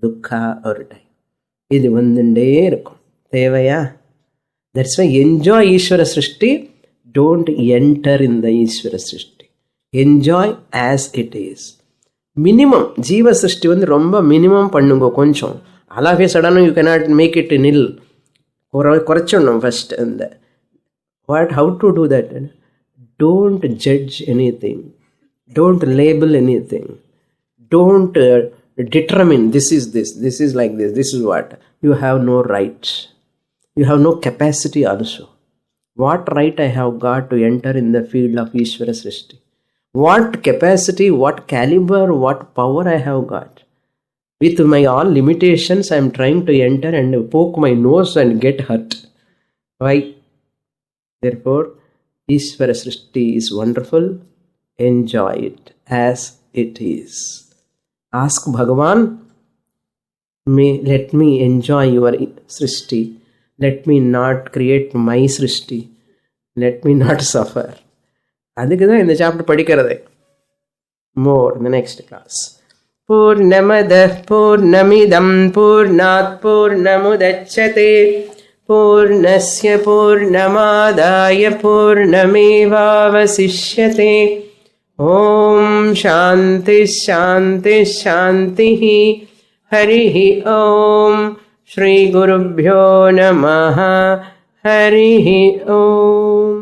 துக்கா ஒரு time. இது வந்துட்டே இருக்கும். தேவையா? That's why enjoy Ishvara Srishti. Don't enter in the Ishvara Srishti. Enjoy as it is. Minimum ஜீவ சிருஷ்டி வந்து ரொம்ப மினிமம் பண்ணுங்க. கொஞ்சம் அலாஃபே சடனும் யூ கேனாட் மேக் இட் நில். குறைச்சிடணும் ஃபஸ்ட். அந்த how to do that? Don't judge any thing, don't label any thing, don't determine this is like this is what. You have no right, you have no capacity also. What right I have got to enter in the field of Ishvara Srishti? What capacity, what caliber, what power I have got? With my all limitations I am trying to enter and poke my nose and get hurt. Why? Therefore Ishvara Srishti is wonderful. Enjoy it as it is. Ask Bhagavan, let me enjoy your Srishti. Let me not create my Srishti. Let me not suffer. அதுக்கு தான் இந்த chapter படிக்கிறது. More in the next class. Purnamadah Purnamidam Purnat Purnamudachyate Purnasya Purnamadaya Purnamevavasishyate. Om Shanti Shanti Shanti. Harihi Om. Shri Gurubhyo Namaha. Harihi Om.